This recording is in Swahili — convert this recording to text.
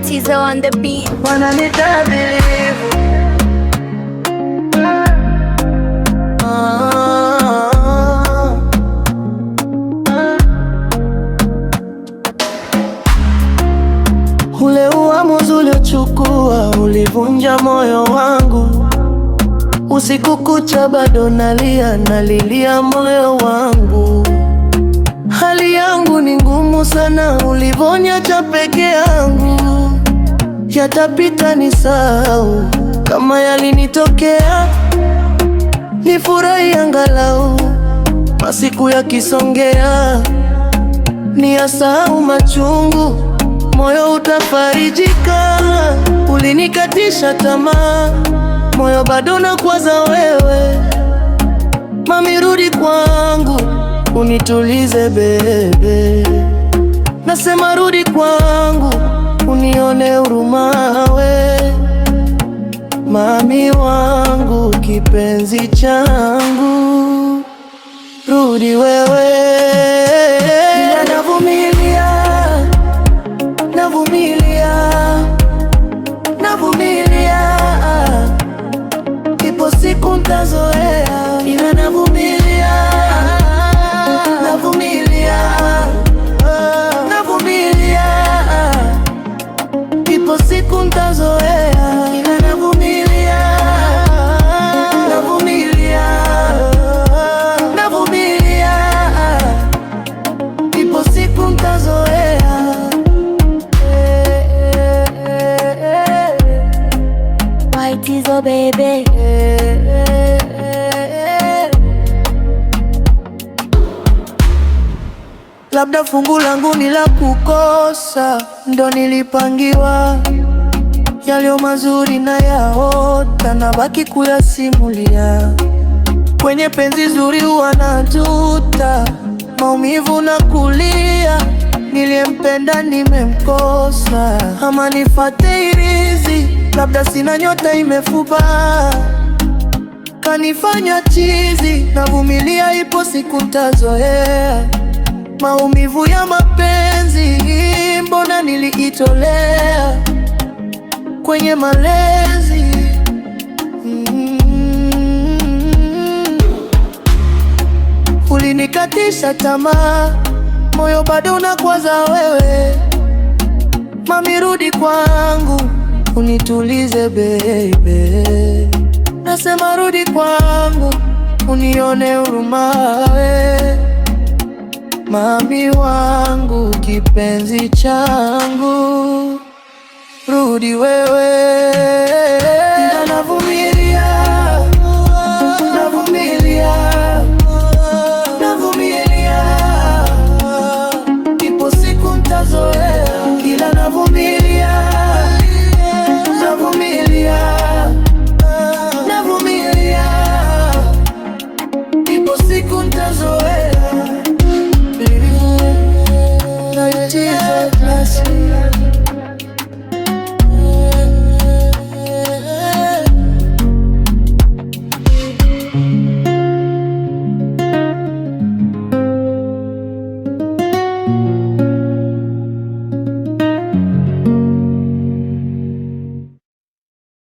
Tizo on the beat. Wananita believe. Ule uamuzi uliochukua ulivunja moyo wangu. Usiku kucha bado nalilia moyo wangu. Hali yangu ni ngumu sana, ulivoniacha peke yangu. Yatapita nisahau, kama yalinitokea nifurahi angalau. Masiku yakisongea niyasahau machungu, moyo utafarijika. Ulinikatisha tamaa, moyo bado nakwaza wewe. Mami rudi kwangu, unitulize bebe. Nasema rudi kwangu, unione huruma we. Mami wangu, kipenzi changu, rudi wewe. Navumilia, ipo siku ntazoea, ila navumilia, ipo siku ntazoea, ila navumilia, ipo siku ntazoea. Tizo baby. Labda fungu langu ni la kukosa, ndo nilipangiwa. Yaliyo mazuri na yaota, nabaki kuyasimulia. Kwenye penzi zuri huwa najuta, maumivu na kulia. Niliyempenda nimemkosa, ama nifate irizi. Labda sina nyota imefuba, kanifanya chizi. Navumilia, ipo siku ntazoea. Maumivu ya mapenzi, mbona niliitolea kwenye malezi. Ulinikatisha tamaa, moyo bado unakwaza wewe. Mami rudi kwangu, unitulize baby. Nasema rudi kwangu, unione huruma we. Mami wangu, kipenzi changu, rudi wewe. Navumilia.